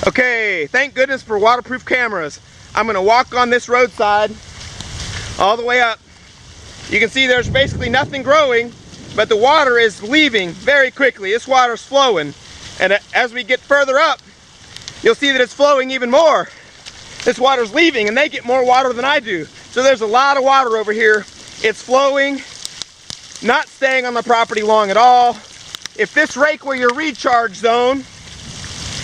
Okay, thank goodness for waterproof cameras. I'm gonna walk on this roadside all the way up. You can see there's basically nothing growing, but the water is leaving very quickly. This water's flowing. And as we get further up, you'll see that it's flowing even more. This water's leaving, and they get more water than I do. So there's a lot of water over here. It's flowing, not staying on the property long at all. If this rake were your recharge zone,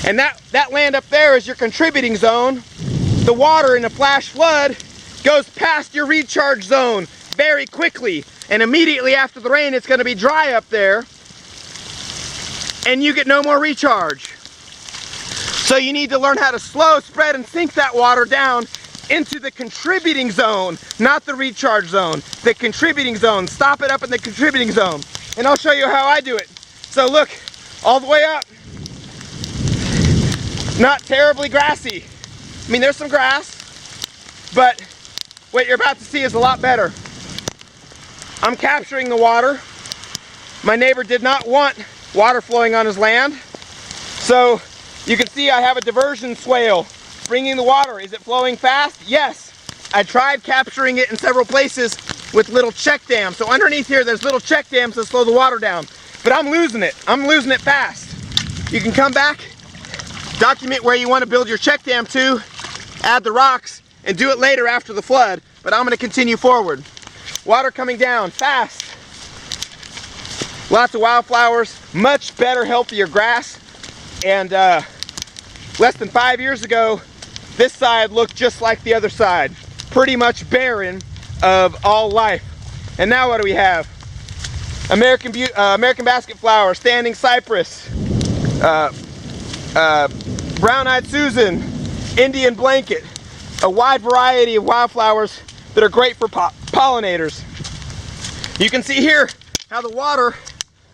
and that land up there is your contributing zone, the water in a flash flood goes past your recharge zone very quickly. And immediately after the rain, it's going to be dry up there, and you get no more recharge. So you need to learn how to slow, spread, and sink that water down into the contributing zone, not the recharge zone. The contributing zone. Stop it up in the contributing zone. And I'll show you how I do it. So look, all the way up. Not terribly grassy. I mean, there's some grass, but what you're about to see is a lot better. I'm capturing the water. My neighbor did not want water flowing on his land. So you can see I have a diversion swale bringing the water. Is it flowing fast? Yes. I tried capturing it in several places with little check dams. So underneath here, there's little check dams to slow the water down. But I'm losing it. I'm losing it fast. You can come back, document where you want to build your check dam to, add the rocks, and do it later after the flood. But I'm going to continue forward. Water coming down fast. Lots of wildflowers, much better, healthier grass. And less than 5 years ago, this side looked just like the other side. Pretty much barren of all life. And now what do we have? American basket flower, standing cypress, brown-eyed Susan, Indian blanket, a wide variety of wildflowers that are great for pollinators. You can see here how the water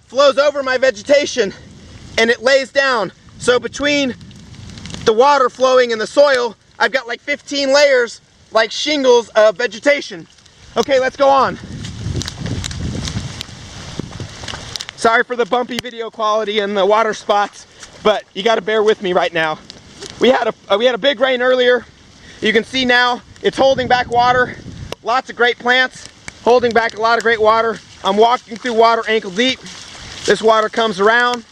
flows over my vegetation and it lays down. So between the water flowing in the soil, I've got like 15 layers, like shingles of vegetation. Okay, let's go on. Sorry for the bumpy video quality and the water spots, but you got to bear with me right now. We had a big rain earlier. You can see now it's holding back water. Lots of great plants, holding back a lot of great water. I'm walking through water ankle deep. This water comes around,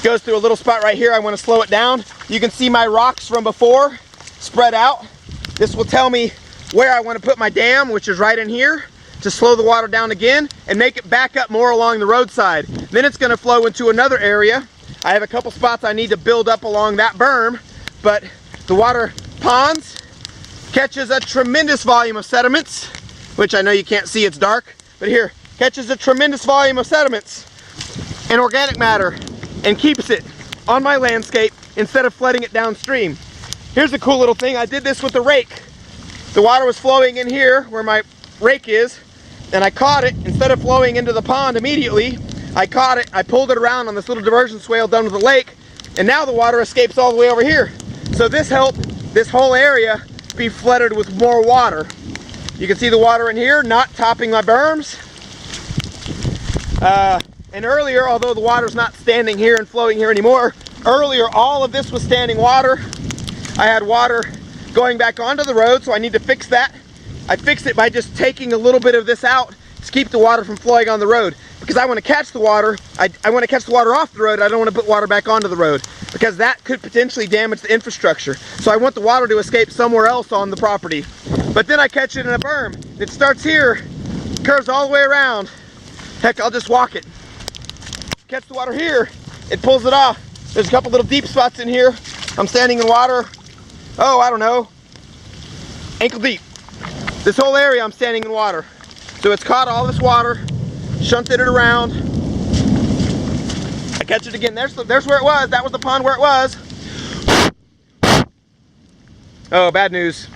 goes through a little spot right here. I want to slow it down. You can see my rocks from before spread out. This will tell me where I want to put my dam, which is right in here, to slow the water down again and make it back up more along the roadside. Then it's going to flow into another area. I have a couple spots I need to build up along that berm, but the water ponds, catches a tremendous volume of sediments, which I know you can't see, it's dark, but here, catches a tremendous volume of sediments and organic matter and keeps it on my landscape instead of flooding it downstream. Here's a cool little thing. I did this with the rake. The water was flowing in here where my rake is, and I caught it. Instead of flowing into the pond immediately, I caught it, I pulled it around on this little diversion swale done with the lake, and now the water escapes all the way over here. So this helped this whole area be flooded with more water. You can see the water in here not topping my berms. And earlier, although the water's not standing here and flowing here anymore, earlier all of this was standing water. I had water going back onto the road, so I need to fix that. I fixed it by just taking a little bit of this out to keep the water from flowing on the road. Because I want to catch the water, I want to catch the water off the road. I don't want to put water back onto the road, because that could potentially damage the infrastructure. So I want the water to escape somewhere else on the property. But then I catch it in a berm. It starts here, curves all the way around. Heck, I'll just walk it. Catch the water here, it pulls it off. There's a couple little deep spots in here. I'm standing in water, oh, I don't know, ankle deep. This whole area I'm standing in water. So it's caught all this water, shunted it around. I catch it again. There's where it was. That was the pond where it was. Oh, bad news.